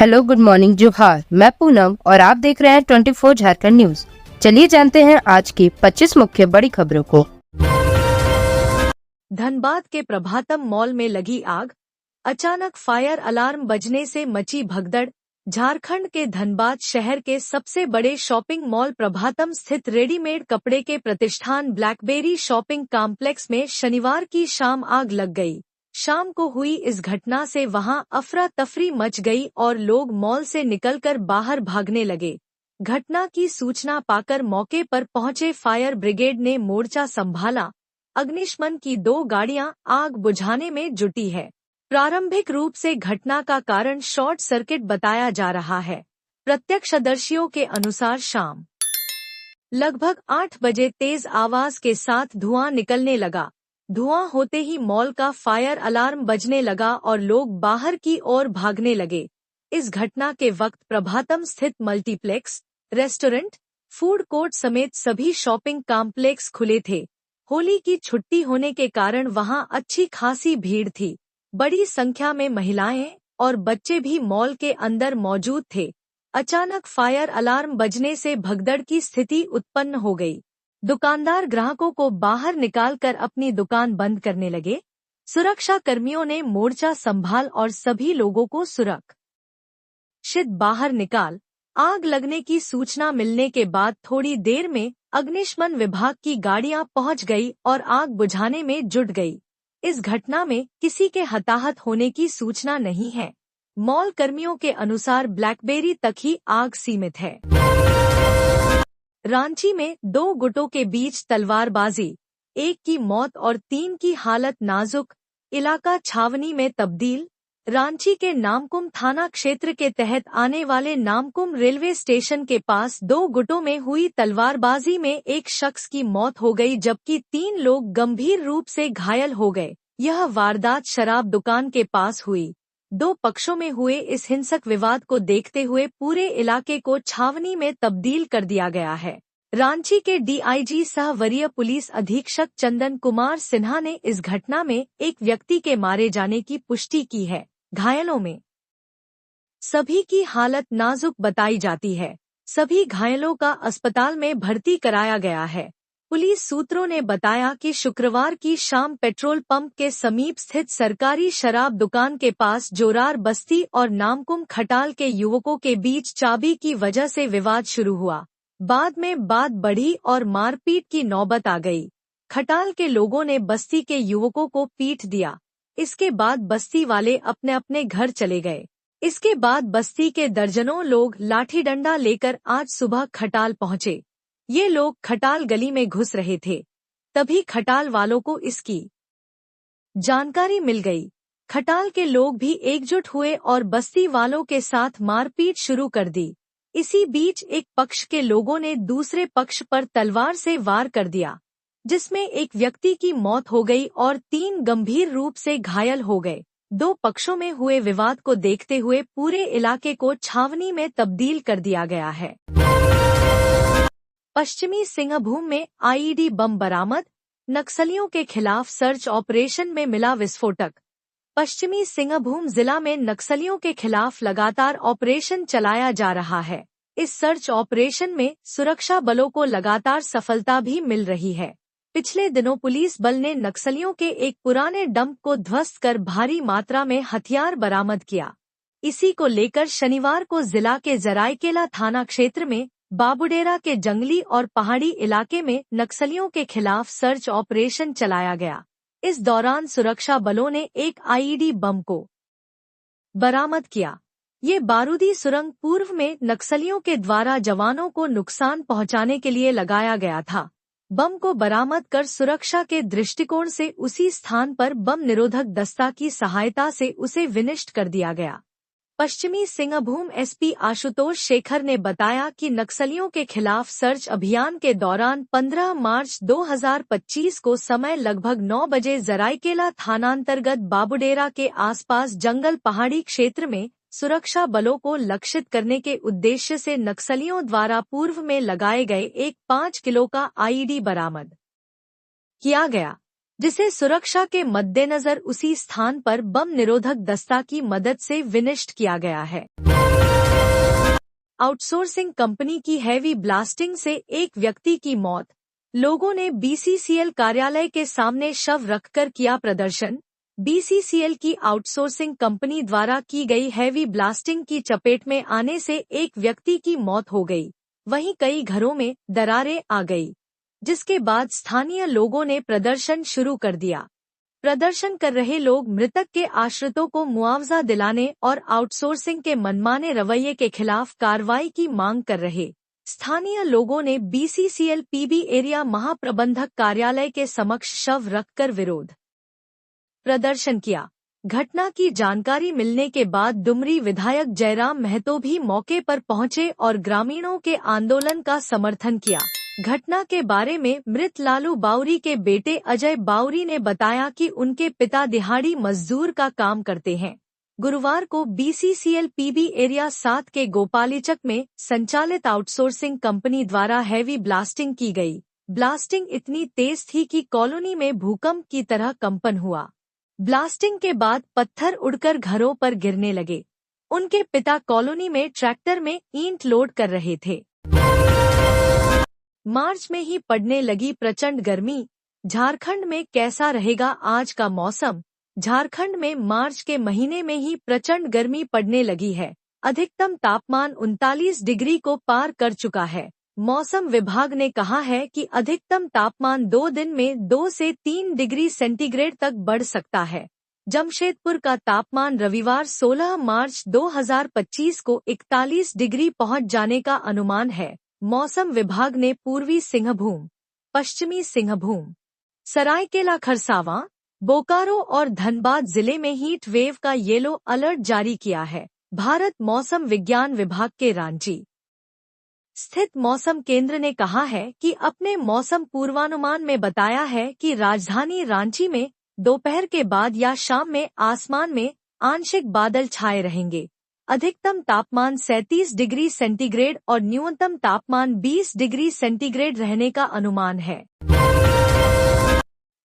Hello, good morning, जोहार। मैं पूनम और आप देख रहे हैं 24 झारखंड न्यूज। चलिए जानते हैं आज की 25 मुख्य बड़ी खबरों को। धनबाद के प्रभातम मॉल में लगी आग, अचानक फायर अलार्म बजने से मची भगदड़। झारखंड के धनबाद शहर के सबसे बड़े शॉपिंग मॉल प्रभातम स्थित रेडीमेड कपड़े के प्रतिष्ठान ब्लैकबेरी शॉपिंग कॉम्प्लेक्स में शनिवार की शाम आग लग गई। शाम को हुई इस घटना से वहां अफरा तफरी मच गई और लोग मॉल से निकलकर बाहर भागने लगे। घटना की सूचना पाकर मौके पर पहुंचे फायर ब्रिगेड ने मोर्चा संभाला। अग्निशमन की 2 गाड़ियां आग बुझाने में जुटी है। प्रारंभिक रूप से घटना का कारण शॉर्ट सर्किट बताया जा रहा है। प्रत्यक्षदर्शियों के अनुसार शाम लगभग 8 बजे तेज आवाज के साथ धुआं निकलने लगा। धुआं होते ही मॉल का फायर अलार्म बजने लगा और लोग बाहर की ओर भागने लगे। इस घटना के वक्त प्रभातम स्थित मल्टीप्लेक्स, रेस्टोरेंट, फूड कोर्ट समेत सभी शॉपिंग कॉम्प्लेक्स खुले थे। होली की छुट्टी होने के कारण वहां अच्छी खासी भीड़ थी। बड़ी संख्या में महिलाएं और बच्चे भी मॉल के अंदर मौजूद थे। अचानक फायर अलार्म बजने से भगदड़ की स्थिति उत्पन्न हो गई। दुकानदार ग्राहकों को बाहर निकालकर अपनी दुकान बंद करने लगे। सुरक्षा कर्मियों ने मोर्चा संभाल और सभी लोगों को सुरक्षित बाहर निकाल। आग लगने की सूचना मिलने के बाद थोड़ी देर में अग्निशमन विभाग की गाड़ियां पहुंच गई और आग बुझाने में जुट गई। इस घटना में किसी के हताहत होने की सूचना नहीं है। मॉल कर्मियों के अनुसार ब्लैकबेरी तक ही आग सीमित है। रांची में 2 गुटों के बीच तलवारबाजी, 1 की मौत और 3 की हालत नाजुक। इलाका छावनी में तब्दील। रांची के नामकुम थाना क्षेत्र के तहत आने वाले नामकुम रेलवे स्टेशन के पास 2 गुटों में हुई तलवारबाजी में एक शख्स की मौत हो गई जबकि 3 लोग गंभीर रूप से घायल हो गए। यह वारदात शराब दुकान के पास हुई। 2 पक्षों में हुए इस हिंसक विवाद को देखते हुए पूरे इलाके को छावनी में तब्दील कर दिया गया है। रांची के डीआईजी सह वरीय पुलिस अधीक्षक चंदन कुमार सिन्हा ने इस घटना में एक व्यक्ति के मारे जाने की पुष्टि की है। घायलों में सभी की हालत नाजुक बताई जाती है। सभी घायलों का अस्पताल में भर्ती कराया गया है। पुलिस सूत्रों ने बताया कि शुक्रवार की शाम पेट्रोल पंप के समीप स्थित सरकारी शराब दुकान के पास जोरार बस्ती और नामकुम खटाल के युवकों के बीच चाबी की वजह से विवाद शुरू हुआ। बाद में बात बढ़ी और मारपीट की नौबत आ गई। खटाल के लोगों ने बस्ती के युवकों को पीट दिया। इसके बाद बस्ती वाले अपने अपने घर चले गए। इसके बाद बस्ती के दर्जनों लोग लाठी डंडा लेकर आज सुबह खटाल पहुंचे। ये लोग खटाल गली में घुस रहे थे। तभी खटाल वालों को इसकी जानकारी मिल गई। खटाल के लोग भी एकजुट हुए और बस्ती वालों के साथ मारपीट शुरू कर दी। इसी बीच एक पक्ष के लोगों ने दूसरे पक्ष पर तलवार से वार कर दिया, जिसमें एक व्यक्ति की मौत हो गई और 3 गंभीर रूप से घायल हो गए। 2 पक्षों में हुए विवाद को देखते हुए पूरे इलाके को छावनी में तब्दील कर दिया गया है। पश्चिमी सिंहभूम में आईईडी बम बरामद। नक्सलियों के खिलाफ सर्च ऑपरेशन में मिला विस्फोटक। पश्चिमी सिंहभूम जिला में नक्सलियों के खिलाफ लगातार ऑपरेशन चलाया जा रहा है। इस सर्च ऑपरेशन में सुरक्षा बलों को लगातार सफलता भी मिल रही है। पिछले दिनों पुलिस बल ने नक्सलियों के एक पुराने डंप को ध्वस्त कर भारी मात्रा में हथियार बरामद किया। इसी को लेकर शनिवार को जिला के जरायकेला थाना क्षेत्र में बाबूडेरा के जंगली और पहाड़ी इलाके में नक्सलियों के खिलाफ सर्च ऑपरेशन चलाया गया। इस दौरान सुरक्षा बलों ने एक आईईडी बम को बरामद किया। ये बारूदी सुरंग पूर्व में नक्सलियों के द्वारा जवानों को नुकसान पहुंचाने के लिए लगाया गया था। बम को बरामद कर सुरक्षा के दृष्टिकोण से उसी स्थान पर बम निरोधक दस्ता की सहायता से उसे विनिष्ट कर दिया गया। पश्चिमी सिंहभूम एसपी आशुतोष शेखर ने बताया कि नक्सलियों के खिलाफ सर्च अभियान के दौरान 15 मार्च 2025 को समय लगभग 9 बजे जरायकेला थानांतर्गत बाबूडेरा के आसपास जंगल पहाड़ी क्षेत्र में सुरक्षा बलों को लक्षित करने के उद्देश्य से नक्सलियों द्वारा पूर्व में लगाए गए एक 5 किलो का आईईडी बरामद किया गया, जिसे सुरक्षा के मद्देनजर उसी स्थान पर बम निरोधक दस्ता की मदद से विनिष्ट किया गया है। आउटसोर्सिंग कंपनी की हैवी ब्लास्टिंग से एक व्यक्ति की मौत। लोगों ने बीसीसीएल कार्यालय के सामने शव रखकर किया प्रदर्शन। बीसीसीएल की आउटसोर्सिंग कंपनी द्वारा की गई हैवी ब्लास्टिंग की चपेट में आने से एक व्यक्ति की मौत हो गई, वहीं कई घरों में दरारें आ गई, जिसके बाद स्थानीय लोगों ने प्रदर्शन शुरू कर दिया। प्रदर्शन कर रहे लोग मृतक के आश्रितों को मुआवजा दिलाने और आउटसोर्सिंग के मनमाने रवैये के खिलाफ कार्रवाई की मांग कर रहे स्थानीय लोगों ने बीसीसीएल पीबी एरिया महाप्रबंधक कार्यालय के समक्ष शव रखकर विरोध प्रदर्शन किया। घटना की जानकारी मिलने के बाद डुमरी विधायक जयराम महतो भी मौके पर पहुंचे और ग्रामीणों के आंदोलन का समर्थन किया। घटना के बारे में मृत लालू बाउरी के बेटे अजय बाउरी ने बताया कि उनके पिता दिहाड़ी मजदूर का काम करते हैं। गुरुवार को बीसीसीएल पीबी एरिया 7 के गोपालीचक में संचालित आउटसोर्सिंग कंपनी द्वारा हैवी ब्लास्टिंग की गई। ब्लास्टिंग इतनी तेज थी कि कॉलोनी में भूकंप की तरह कंपन हुआ। ब्लास्टिंग के बाद पत्थर उड़कर घरों पर गिरने लगे। उनके पिता कॉलोनी में ट्रैक्टर में ईंट लोड कर रहे थे। मार्च में ही पड़ने लगी प्रचंड गर्मी। झारखंड में कैसा रहेगा आज का मौसम? झारखंड में मार्च के महीने में ही प्रचंड गर्मी पड़ने लगी है। अधिकतम तापमान 39 डिग्री को पार कर चुका है। मौसम विभाग ने कहा है कि अधिकतम तापमान 2 दिन में 2 से 3 डिग्री सेंटीग्रेड तक बढ़ सकता है। जमशेदपुर का तापमान रविवार 16 मार्च 2025 को 41 डिग्री पहुंच जाने का अनुमान है। मौसम विभाग ने पूर्वी सिंहभूम, पश्चिमी सिंहभूम, सरायकेला खरसावां, बोकारो और धनबाद जिले में हीट वेव का येलो अलर्ट जारी किया है। भारत मौसम विज्ञान विभाग के रांची स्थित मौसम केंद्र ने कहा है कि अपने मौसम पूर्वानुमान में बताया है कि राजधानी रांची में दोपहर के बाद या शाम में आसमान में आंशिक बादल छाए रहेंगे। अधिकतम तापमान 37 डिग्री सेंटीग्रेड और न्यूनतम तापमान 20 डिग्री सेंटीग्रेड रहने का अनुमान है।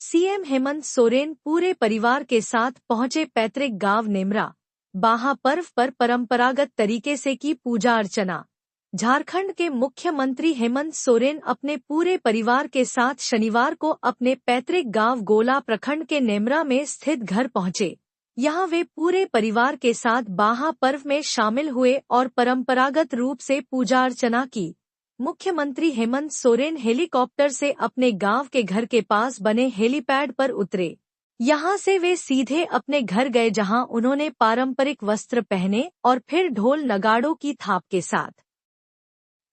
सीएम हेमंत सोरेन पूरे परिवार के साथ पहुंचे पैतृक गांव नेमरा। बाहा पर्व पर परंपरागत तरीके से की पूजा अर्चना। झारखंड के मुख्यमंत्री हेमंत सोरेन अपने पूरे परिवार के साथ शनिवार को अपने पैतृक गांव गोला प्रखंड के नेमरा में स्थित घर पहुंचे। यहां वे पूरे परिवार के साथ बाहा पर्व में शामिल हुए और परंपरागत रूप से पूजा अर्चना की। मुख्यमंत्री हेमंत सोरेन हेलीकॉप्टर से अपने गांव के घर के पास बने हेलीपैड पर उतरे। यहां से वे सीधे अपने घर गए, जहां उन्होंने पारंपरिक वस्त्र पहने और फिर ढोल नगाड़ों की थाप के साथ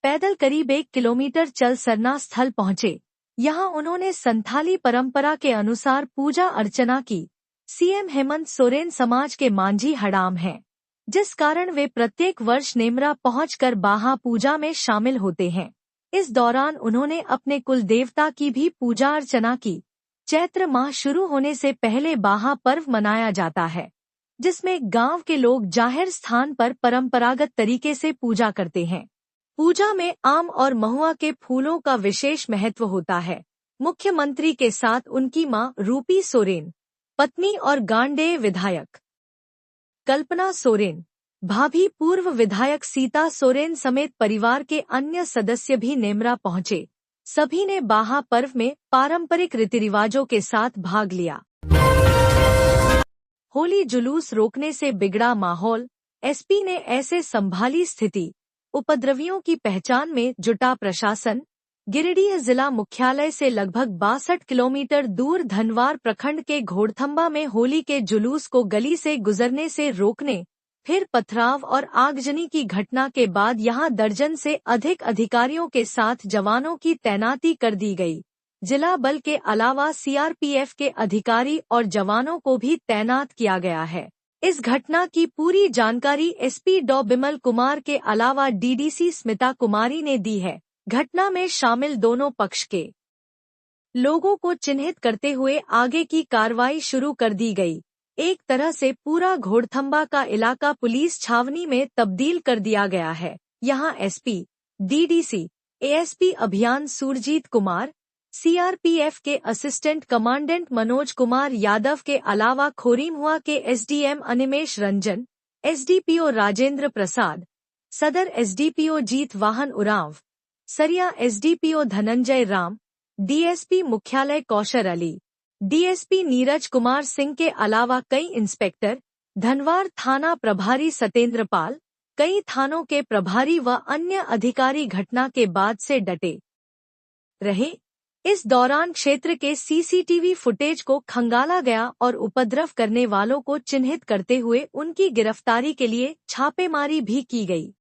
पैदल करीब 1 किलोमीटर चल सरना स्थल पहुंचे। यहां उन्होंने संथाली परंपरा के अनुसार पूजा अर्चना की। सीएम हेमंत सोरेन समाज के मांझी हड़ाम हैं, जिस कारण वे प्रत्येक वर्ष नेमरा पहुंचकर बाहा पूजा में शामिल होते हैं। इस दौरान उन्होंने अपने कुल देवता की भी पूजा अर्चना की। चैत्र माह शुरू होने से पहले बाहा पर्व मनाया जाता है, जिसमें गांव के लोग जाहिर स्थान पर परंपरागत तरीके से पूजा करते हैं। पूजा में आम और महुआ के फूलों का विशेष महत्व होता है। मुख्यमंत्री के साथ उनकी मां रूपी सोरेन, पत्नी और गांडेय विधायक कल्पना सोरेन, भाभी पूर्व विधायक सीता सोरेन समेत परिवार के अन्य सदस्य भी नेमरा पहुंचे। सभी ने बाहा पर्व में पारंपरिक रीति रिवाजों के साथ भाग लिया। होली जुलूस रोकने से बिगड़ा माहौल, एसपी ने ऐसे संभाली स्थिति। उपद्रवियों की पहचान में जुटा प्रशासन। गिरिडीह जिला मुख्यालय से लगभग 62 किलोमीटर दूर धनवार प्रखंड के घोड़थंबा में होली के जुलूस को गली से गुजरने से रोकने, फिर पथराव और आगजनी की घटना के बाद यहां दर्जन से अधिक अधिकारियों के साथ जवानों की तैनाती कर दी गई। जिला बल के अलावा सीआरपीएफ के अधिकारी और जवानों को भी तैनात किया गया है। इस घटना की पूरी जानकारी एसपी डॉ बिमल कुमार के अलावा डीडीसी स्मिता कुमारी ने दी है। घटना में शामिल दोनों पक्ष के लोगों को चिन्हित करते हुए आगे की कार्रवाई शुरू कर दी गई। एक तरह से पूरा घोड़थंबा का इलाका पुलिस छावनी में तब्दील कर दिया गया है। यहां एसपी, डीडीसी, एएसपी अभियान सुरजीत कुमार, सीआरपीएफ के असिस्टेंट कमांडेंट मनोज कुमार यादव के अलावा खोरीमहुआ के एसडीएम अनिमेश रंजन, एसडीपीओ राजेंद्र प्रसाद, सदर एसडीपीओ जीत वाहन उरांव, सरिया एसडीपीओ धनंजय राम, डीएसपी मुख्यालय कौशर अली, डीएसपी नीरज कुमार सिंह के अलावा कई इंस्पेक्टर, धनवार थाना प्रभारी सतेंद्र पाल, कई थानों के प्रभारी व अन्य अधिकारी घटना के बाद से डटे रहे। इस दौरान क्षेत्र के सीसीटीवी फुटेज को खंगाला गया और उपद्रव करने वालों को चिन्हित करते हुए उनकी गिरफ्तारी के लिए छापेमारी भी की गई।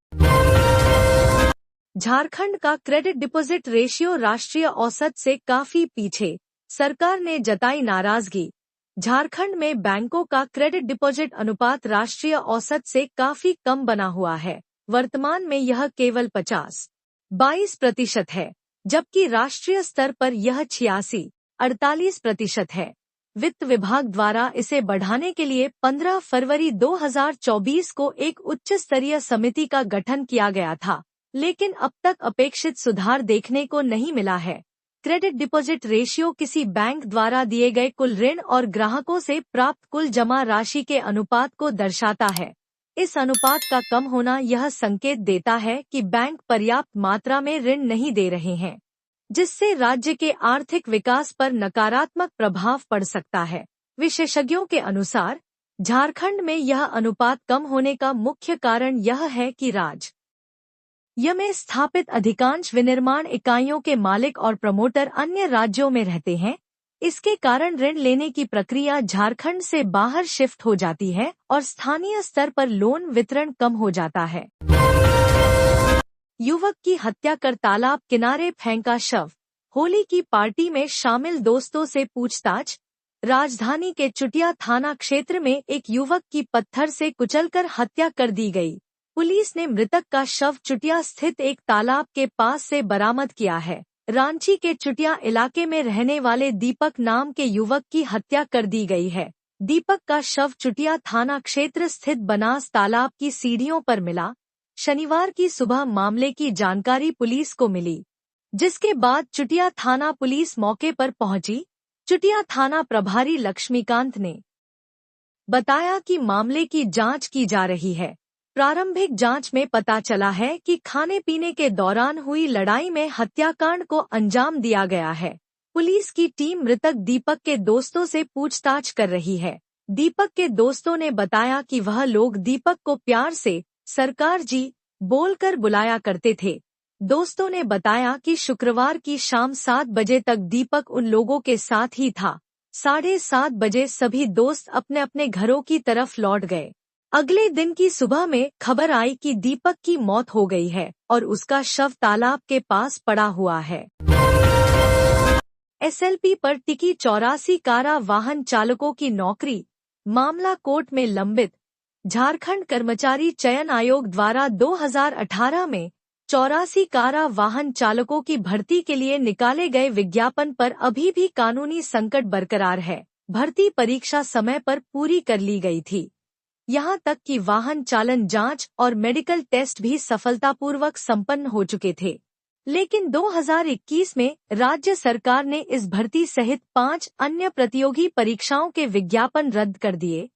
झारखंड का क्रेडिट डिपॉजिट रेशियो राष्ट्रीय औसत से काफी पीछे, सरकार ने जताई नाराजगी। झारखंड में बैंकों का क्रेडिट डिपॉजिट अनुपात राष्ट्रीय औसत से काफी कम बना हुआ है। वर्तमान में यह केवल 50-22% है, जबकि राष्ट्रीय स्तर पर यह 86-48% है। वित्त विभाग द्वारा इसे बढ़ाने के लिए 15 फरवरी 2024 को एक उच्च स्तरीय समिति का गठन किया गया था, लेकिन अब तक अपेक्षित सुधार देखने को नहीं मिला है। क्रेडिट डिपॉजिट रेशियो किसी बैंक द्वारा दिए गए कुल ऋण और ग्राहकों से प्राप्त कुल जमा राशि के अनुपात को दर्शाता है। इस अनुपात का कम होना यह संकेत देता है कि बैंक पर्याप्त मात्रा में ऋण नहीं दे रहे हैं, जिससे राज्य के आर्थिक विकास पर नकारात्मक प्रभाव पड़ सकता है। विशेषज्ञों के अनुसार झारखंड में यह अनुपात कम होने का मुख्य कारण यह है कि राज्य में स्थापित अधिकांश विनिर्माण इकाइयों के मालिक और प्रमोटर अन्य राज्यों में रहते हैं। इसके कारण ऋण लेने की प्रक्रिया झारखंड से बाहर शिफ्ट हो जाती है और स्थानीय स्तर पर लोन वितरण कम हो जाता है। युवक की हत्या कर तालाब किनारे फेंका शव, होली की पार्टी में शामिल दोस्तों से पूछताछ। राजधानी के चुटिया थाना क्षेत्र में एक युवक की पत्थर से कुचलकर हत्या कर दी गई। पुलिस ने मृतक का शव चुटिया स्थित एक तालाब के पास से बरामद किया है। रांची के चुटिया इलाके में रहने वाले दीपक नाम के युवक की हत्या कर दी गई है। दीपक का शव चुटिया थाना क्षेत्र स्थित बनास तालाब की सीढ़ियों पर मिला। शनिवार की सुबह मामले की जानकारी पुलिस को मिली, जिसके बाद चुटिया थाना पुलिस मौके पर पहुंची। चुटिया थाना प्रभारी लक्ष्मीकांत ने बताया कि मामले की जांच की जा रही है। प्रारंभिक जांच में पता चला है कि खाने पीने के दौरान हुई लड़ाई में हत्याकांड को अंजाम दिया गया है। पुलिस की टीम मृतक दीपक के दोस्तों से पूछताछ कर रही है। दीपक के दोस्तों ने बताया कि वह लोग दीपक को प्यार से सरकार जी बोलकर बुलाया करते थे। दोस्तों ने बताया कि शुक्रवार की शाम 7 बजे तक दीपक उन लोगों के साथ ही था। 7:30 बजे सभी दोस्त अपने अपने घरों की तरफ लौट गए। अगले दिन की सुबह में खबर आई कि दीपक की मौत हो गई है और उसका शव तालाब के पास पड़ा हुआ है। एसएलपी पर टिकी 84 कारा वाहन चालकों की नौकरी, मामला कोर्ट में लंबित। झारखंड कर्मचारी चयन आयोग द्वारा 2018 में 84 कारा वाहन चालकों की भर्ती के लिए निकाले गए विज्ञापन पर अभी भी कानूनी संकट बरकरार है। भर्ती परीक्षा समय पर पूरी कर ली गई थी। यहां तक कि वाहन चालन जांच और मेडिकल टेस्ट भी सफलतापूर्वक संपन्न हो चुके थे। लेकिन 2021 में राज्य सरकार ने इस भर्ती सहित 5 अन्य प्रतियोगी परीक्षाओं के विज्ञापन रद्द कर दिए,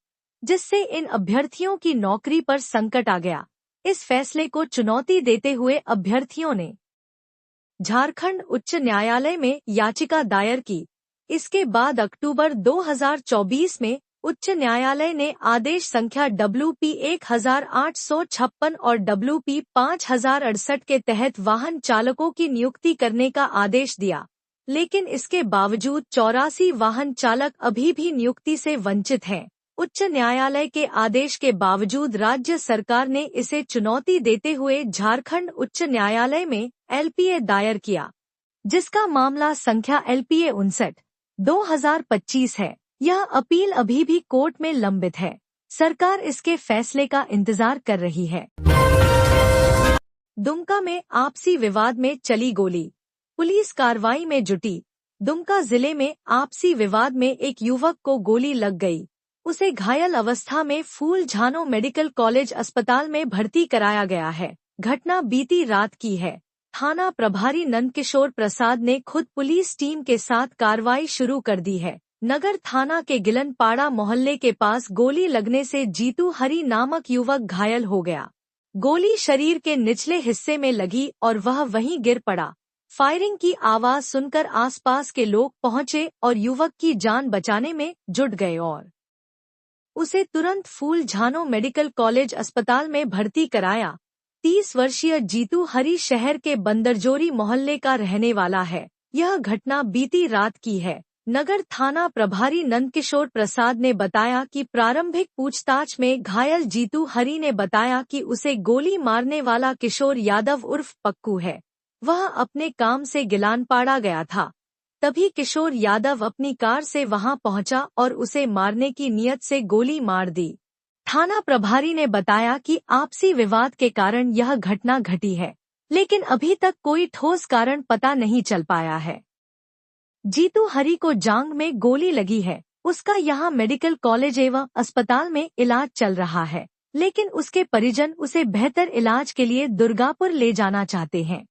जिससे इन अभ्यर्थियों की नौकरी पर संकट आ गया। इस फैसले को चुनौती देते हुए अभ्यर्थियों ने झारखंड उच्च न्यायालय में याचिका दायर की। इसके बाद अक्टूबर 2024 में उच्च न्यायालय ने आदेश संख्या WP 1856 और WP 5068 के तहत वाहन चालकों की नियुक्ति करने का आदेश दिया। लेकिन इसके बावजूद 84 वाहन चालक अभी भी नियुक्ति से वंचित हैं। उच्च न्यायालय के आदेश के बावजूद राज्य सरकार ने इसे चुनौती देते हुए झारखंड उच्च न्यायालय में LPA दायर किया, जिसका मामला संख्या LPA 59/2025 है। यह अपील अभी भी कोर्ट में लंबित है। सरकार इसके फैसले का इंतजार कर रही है। दुमका में आपसी विवाद में चली गोली, पुलिस कार्रवाई में जुटी। दुमका जिले में आपसी विवाद में एक युवक को गोली लग गई। उसे घायल अवस्था में फूल झानो मेडिकल कॉलेज अस्पताल में भर्ती कराया गया है। घटना बीती रात की है। थाना प्रभारी नंदकिशोर प्रसाद ने खुद पुलिस टीम के साथ कार्रवाई शुरू कर दी है। नगर थाना के गिलनपाड़ा मोहल्ले के पास गोली लगने से जीतू हरी नामक युवक घायल हो गया। गोली शरीर के निचले हिस्से में लगी और वह वहीं गिर पड़ा। फायरिंग की आवाज सुनकर आसपास के लोग पहुंचे और युवक की जान बचाने में जुट गए और उसे तुरंत फूल झानो मेडिकल कॉलेज अस्पताल में भर्ती कराया। 30 वर्षीय जीतू हरी शहर के बंदरजोरी मोहल्ले का रहने वाला है। यह घटना बीती रात की है। नगर थाना प्रभारी नंदकिशोर प्रसाद ने बताया कि प्रारंभिक पूछताछ में घायल जीतू हरी ने बताया कि उसे गोली मारने वाला किशोर यादव उर्फ पक्कू है। वह अपने काम से गिलानपाड़ा गया था। तभी किशोर यादव अपनी कार से वहां पहुंचा और उसे मारने की नियत से गोली मार दी। थाना प्रभारी ने बताया कि आपसी विवाद के कारण यह घटना घटी है, लेकिन अभी तक कोई ठोस कारण पता नहीं चल पाया है। जीतू हरी को जांघ में गोली लगी है। उसका यहां मेडिकल कॉलेज एवं अस्पताल में इलाज चल रहा है, लेकिन उसके परिजन उसे बेहतर इलाज के लिए दुर्गापुर ले जाना चाहते हैं।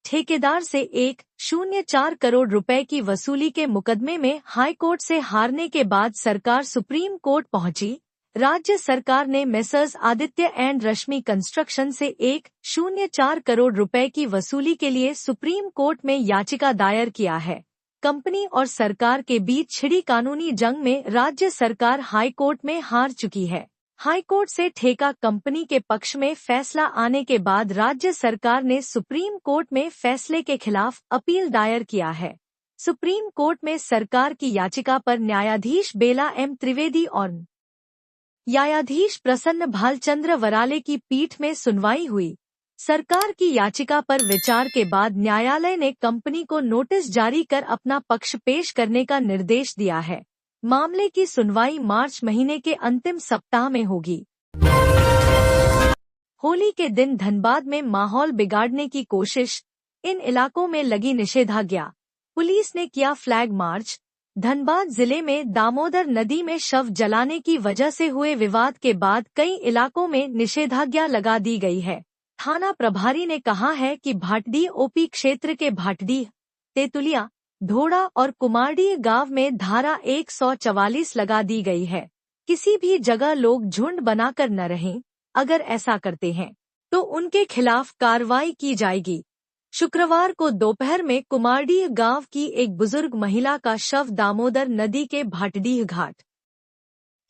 ठेकेदार से 1.04 करोड़ रुपए की वसूली के मुकदमे में हाईकोर्ट से हारने के बाद सरकार सुप्रीम कोर्ट पहुंची। राज्य सरकार ने messrs Aditya and Rashmi construction से 1.04 करोड़ रुपए की वसूली के लिए सुप्रीम कोर्ट में याचिका दायर किया है। कंपनी और सरकार के बीच छिड़ी कानूनी जंग में राज्य सरकार हाईकोर्ट में हार चुकी है। हाईकोर्ट से ठेका कंपनी के पक्ष में फैसला आने के बाद राज्य सरकार ने सुप्रीम कोर्ट में फैसले के खिलाफ अपील दायर किया है। सुप्रीम कोर्ट में सरकार की याचिका पर न्यायाधीश बेला एम त्रिवेदी और न्यायाधीश प्रसन्न भालचंद्र वराले की पीठ में सुनवाई हुई। सरकार की याचिका पर विचार के बाद न्यायालय ने कंपनी को नोटिस जारी कर अपना पक्ष पेश करने का निर्देश दिया है। मामले की सुनवाई मार्च महीने के अंतिम सप्ताह में होगी। होली के दिन धनबाद में माहौल बिगाड़ने की कोशिश, इन इलाकों में लगी निषेधाज्ञा। पुलिस ने किया फ्लैग मार्च। धनबाद जिले में दामोदर नदी में शव जलाने की वजह से हुए विवाद के बाद कई इलाकों में निषेधाज्ञा लगा दी गई है। थाना प्रभारी ने कहा है कि भाटडीह ओपी क्षेत्र के भाटडीह, तेतुलिया, ढोड़ा और कुमारडीह गांव में धारा 144 लगा दी गई है। किसी भी जगह लोग झुंड बनाकर न रहें। अगर ऐसा करते हैं तो उनके खिलाफ कार्रवाई की जाएगी। शुक्रवार को दोपहर में कुमारडीह गांव की एक बुजुर्ग महिला का शव दामोदर नदी के भाटडीह घाट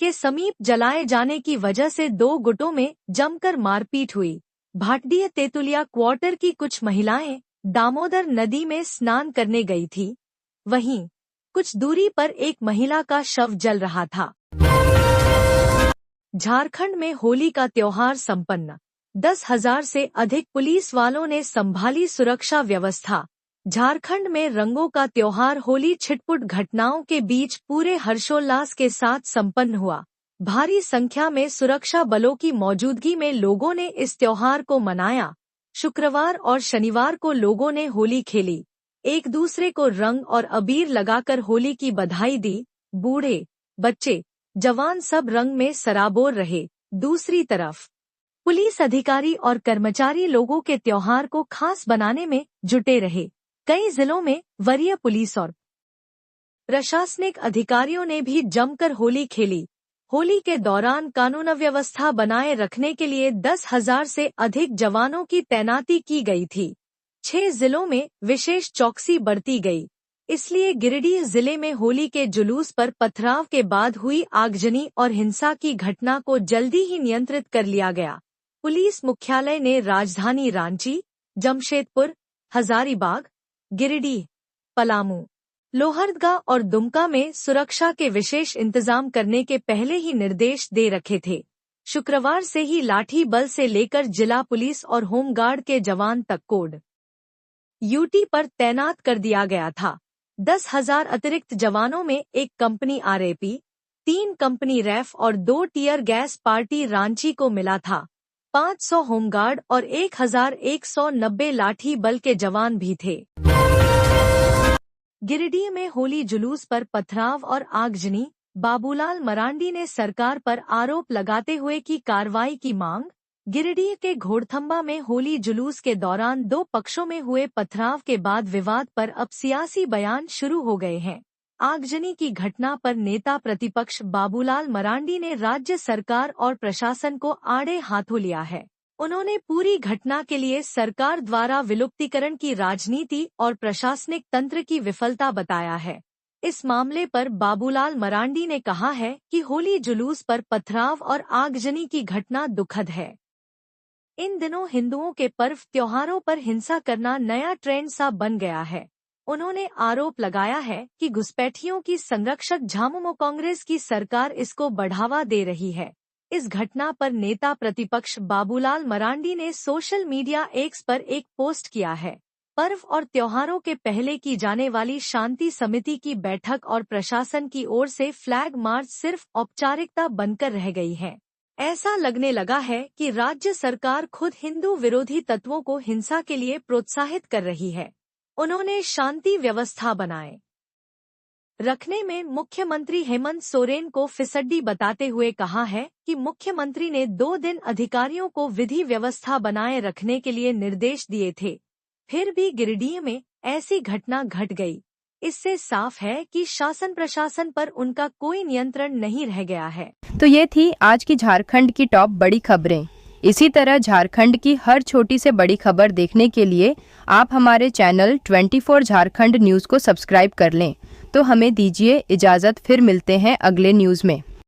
के समीप जलाए जाने की वजह से 2 गुटों में जमकर मारपीट हुई। भाटडीह तेतुलिया क्वार्टर की कुछ महिलाएं दामोदर नदी में स्नान करने गई थी। वहीं कुछ दूरी पर एक महिला का शव जल रहा था। झारखंड में होली का त्योहार संपन्न। 10,000 से अधिक पुलिस वालों ने संभाली सुरक्षा व्यवस्था। झारखंड में रंगों का त्योहार होली छिटपुट घटनाओं के बीच पूरे हर्षोल्लास के साथ संपन्न हुआ। भारी संख्या में सुरक्षा बलों की मौजूदगी में लोगों ने इस त्योहार को मनाया। शुक्रवार और शनिवार को लोगों ने होली खेली, एक दूसरे को रंग और अबीर लगाकर होली की बधाई दी। बूढ़े, बच्चे, जवान सब रंग में सराबोर रहे। दूसरी तरफ पुलिस अधिकारी और कर्मचारी लोगों के त्योहार को खास बनाने में जुटे रहे। कई जिलों में वरीय पुलिस और प्रशासनिक अधिकारियों ने भी जमकर होली खेली। होली के दौरान कानून व्यवस्था बनाए रखने के लिए 10,000 से अधिक जवानों की तैनाती की गई थी। 6 जिलों में विशेष चौकसी बरती गई। इसलिए गिरिडीह जिले में होली के जुलूस पर पथराव के बाद हुई आगजनी और हिंसा की घटना को जल्दी ही नियंत्रित कर लिया गया। पुलिस मुख्यालय ने राजधानी रांची, जमशेदपुर, हजारीबाग, गिरिडीह, पलामू, लोहरदगा और दुमका में सुरक्षा के विशेष इंतजाम करने के पहले ही निर्देश दे रखे थे। शुक्रवार से ही लाठी बल से लेकर जिला पुलिस और होमगार्ड के जवान तक कोड यूटी पर तैनात कर दिया गया था। 10,000 अतिरिक्त जवानों में 1 कंपनी आरएपी, 3 कंपनी रैफ और 2 टीयर गैस पार्टी रांची को मिला था। 500 होमगार्ड और 1,190 लाठी बल के जवान भी थे। गिरिडीह में होली जुलूस पर पथराव और आगजनी। बाबूलाल मरांडी ने सरकार पर आरोप लगाते हुए की कार्रवाई की मांग। गिरिडीह के घोड़थम्बा में होली जुलूस के दौरान दो पक्षों में हुए पथराव के बाद विवाद पर अब सियासी बयान शुरू हो गए हैं। आगजनी की घटना पर नेता प्रतिपक्ष बाबूलाल मरांडी ने राज्य सरकार और प्रशासन को आड़े हाथों लिया है। उन्होंने पूरी घटना के लिए सरकार द्वारा विलुप्तीकरण की राजनीति और प्रशासनिक तंत्र की विफलता बताया है। इस मामले पर बाबूलाल मरांडी ने कहा है कि होली जुलूस पर पथराव और आगजनी की घटना दुखद है। इन दिनों हिंदुओं के पर्व त्योहारों पर हिंसा करना नया ट्रेंड सा बन गया है। उन्होंने आरोप लगाया है कि घुसपैठियों की संरक्षक झामुमो कांग्रेस की सरकार इसको बढ़ावा दे रही है। इस घटना पर नेता प्रतिपक्ष बाबूलाल मरांडी ने सोशल मीडिया एक्स पर एक पोस्ट किया है। पर्व और त्योहारों के पहले की जाने वाली शांति समिति की बैठक और प्रशासन की ओर से फ्लैग मार्च सिर्फ औपचारिकता बनकर रह गई है। ऐसा लगने लगा है कि राज्य सरकार खुद हिंदू विरोधी तत्वों को हिंसा के लिए प्रोत्साहित कर रही है। उन्होंने शांति व्यवस्था बनाए रखने में मुख्यमंत्री हेमंत सोरेन को फिसड्डी बताते हुए कहा है कि मुख्यमंत्री ने 2 दिन अधिकारियों को विधि व्यवस्था बनाए रखने के लिए निर्देश दिए थे, फिर भी गिरिडीह में ऐसी घटना घट गई। इससे साफ है कि शासन प्रशासन पर उनका कोई नियंत्रण नहीं रह गया है। तो ये थी आज की झारखंड की टॉप बड़ी खबरें। इसी तरह झारखंड की हर छोटी से बड़ी खबर देखने के लिए आप हमारे चैनल 24 झारखंड न्यूज़ को सब्सक्राइब कर लें। तो हमें दीजिए इजाज़त, फिर मिलते हैं अगले न्यूज़ में।